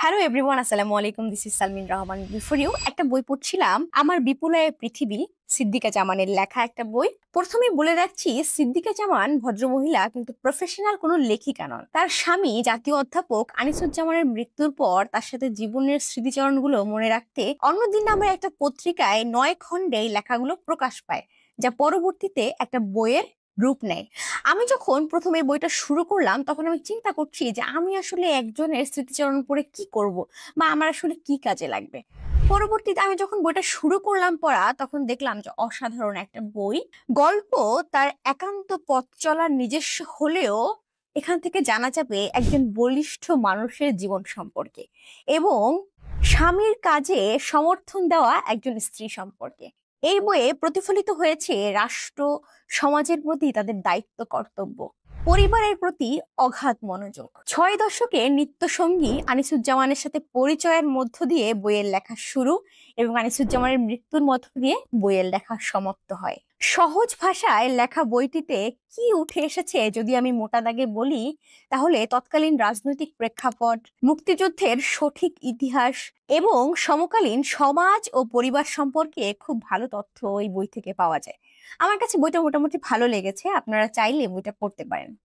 Hello everyone, আসসালামু আলাইকুম। This is Salmin Rahman. Before you একটা বই পড়ছিলাম, আমার বিপুলের পৃথিবী, সিদ্দিকা জামানের লেখা একটা বই। প্রথমে বলে রাখছি, সিদ্দিকা জামান ভদ্রমহিলা কিন্তু প্রফেশনাল কোনো লেখিকা নন। তার স্বামী জাতীয় অধ্যাপক আনিসুজ্জামানের মৃত্যুর পর তার সাথে জীবনের স্মৃতিচারণগুলো মনে রাখতে অন্যদিন নামের একটা পত্রিকায় 9 খণ্ডে এই লেখাগুলো প্রকাশ পায়, যা পরবর্তীতে একটা বইয়ের রূপ নেয়। আমি যখন প্রথমে বইটা শুরু করলাম তখন আমি চিন্তা করছি যে আমি আসলে একজনের স্মৃতিচারণ পড়ে কি করব, বা আমার আসলে কি কাজে লাগবে। পরবর্তীতে আমি যখন বইটা শুরু করলাম পড়া, তখন দেখলাম যে অসাধারণ একটা বই। গল্প তার একান্ত পথ চলার নিজস্ব হলেও এখান থেকে জানা যাবে একজন বলিষ্ঠ মানুষের জীবন সম্পর্কে এবং স্বামীর কাজে সমর্থন দেওয়া একজন স্ত্রী সম্পর্কে। এই বইয়ে প্রতিফলিত হয়েছে রাষ্ট্র, সমাজের প্রতি তাদের দায়িত্ব কর্তব্য, পরিবারের প্রতি অগাধ মনোযোগ। 6 দশকে নৃত্যসঙ্গী আনিসুজ্জামানের সাথে পরিচয়ের মধ্য দিয়ে বইয়ের লেখা শুরু এবং আনিসুজ্জামানের মৃত্যুর মধ্য দিয়ে বইয়ের লেখা সমাপ্ত হয়। সহজ ভাষায় লেখা বইটিতে কি উঠে এসেছে যদি আমি মোটা দাগে বলি, তাহলে তৎকালীন রাজনৈতিক প্রেক্ষাপট, মুক্তিযুদ্ধের সঠিক ইতিহাস এবং সমকালীন সমাজ ও পরিবার সম্পর্কে খুব ভালো তথ্য এই বই থেকে পাওয়া যায়। আমার কাছে বইটা মোটামুটি ভালো লেগেছে, আপনারা চাইলে বইটা পড়তে পারেন।